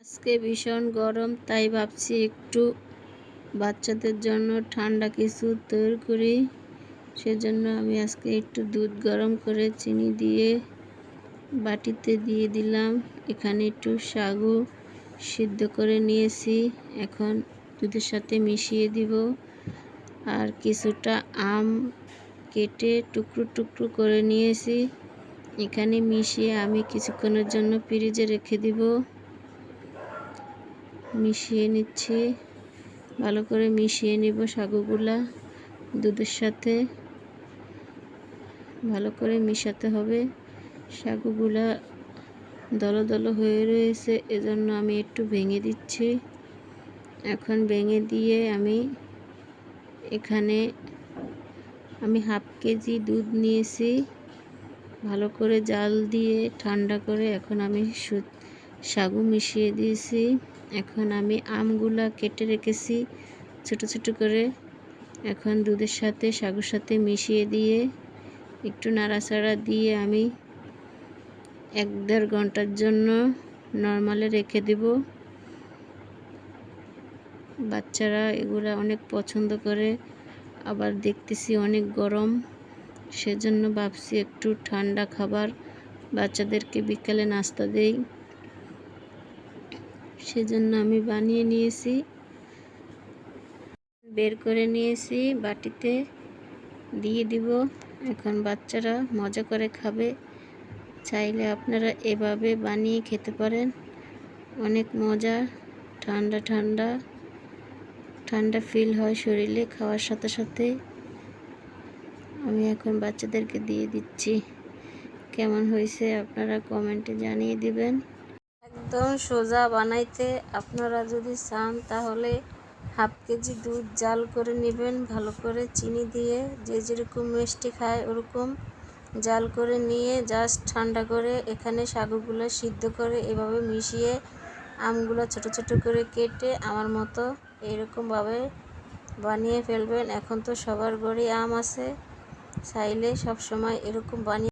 আজকে ভীষণ গরম, তাই ভাবছি একটু বাচ্চাদের জন্য ঠান্ডা কিছু তৈরি করি। সেজন্য আমি আজকে একটু দুধ গরম করে চিনি দিয়ে বাটিতে দিয়ে দিলাম। এখানে একটু সাগু সিদ্ধ করে নিয়েছি, এখন দুধের সাথে মিশিয়ে দিব। আর কিছুটা আম কেটে টুকরো টুকরো করে নিয়েছি, এখানে মিশিয়ে আমি কিছুক্ষণের জন্য ফ্রিজে রেখে দিব। মিশিয়ে নিচ্ছি, ভালো করে মিশিয়ে নিব সাগুগুলা দুধের সাথে। ভালো করে মিশাতে হবে। সাগুগুলা দলো দলো হয়ে রয়েছে, এজন্য আমি একটু ভেঙে দিচ্ছি। এখন ভেঙে দিয়ে এখানে আমি হাফ কেজি দুধ নিয়েছি, ভালো করে জাল দিয়ে ঠান্ডা করে এখন আমি সাগু মিশিয়ে দিয়েছি। এখন আমি আমগুলা কেটে রেখেছি ছোট ছোট করে, এখন দুধের সাথে সাগুর সাথে মিশিয়ে দিয়ে একটু নাড়াচাড়া দিয়ে আমি 1-1.5 ঘন্টার জন্য নরমালে রেখে দেব। বাচ্চারা এগুলা অনেক পছন্দ করে, আবার দেখতেছি অনেক গরম, সেজন্য ভাবছি একটু ঠান্ডা খাবার বাচ্চাদেরকে বিকালে নাস্তা দেই। সেজন্য আমি বানিয়ে নিয়েছি, বের করে নিয়েছি, বাটিতে দিয়ে দিব। এখন বাচ্চারা মজা করে খাবে। চাইলে আপনারা এভাবে বানিয়ে খেতে পারেন, অনেক মজা। ঠান্ডা ঠান্ডা ঠান্ডা ফিল হয় শরীরে খাওয়ার সাথে সাথে। আমি এখন বাচ্চাদেরকে দিয়ে দিচ্ছি। কেমন হয়েছে আপনারা কমেন্টে জানিয়ে দিবেন। একদম সোজা বানাইতে আপনারা যদি চান তাহলে হাফ কেজি দুধ জাল করে নেবেন, ভালো করে চিনি দিয়ে, যে যেরকম মিষ্টি খায় ওরকম জাল করে নিয়ে জাস্ট ঠান্ডা করে এখানে সাগুগুলো সিদ্ধ করে এভাবে মিশিয়ে আমগুলো ছোট ছোট করে কেটে আমার মতো এরকমভাবে বানিয়ে ফেলবেন। এখন তো সবার ঘরে আম আছে, চাইলে সব সময় এরকম বানিয়ে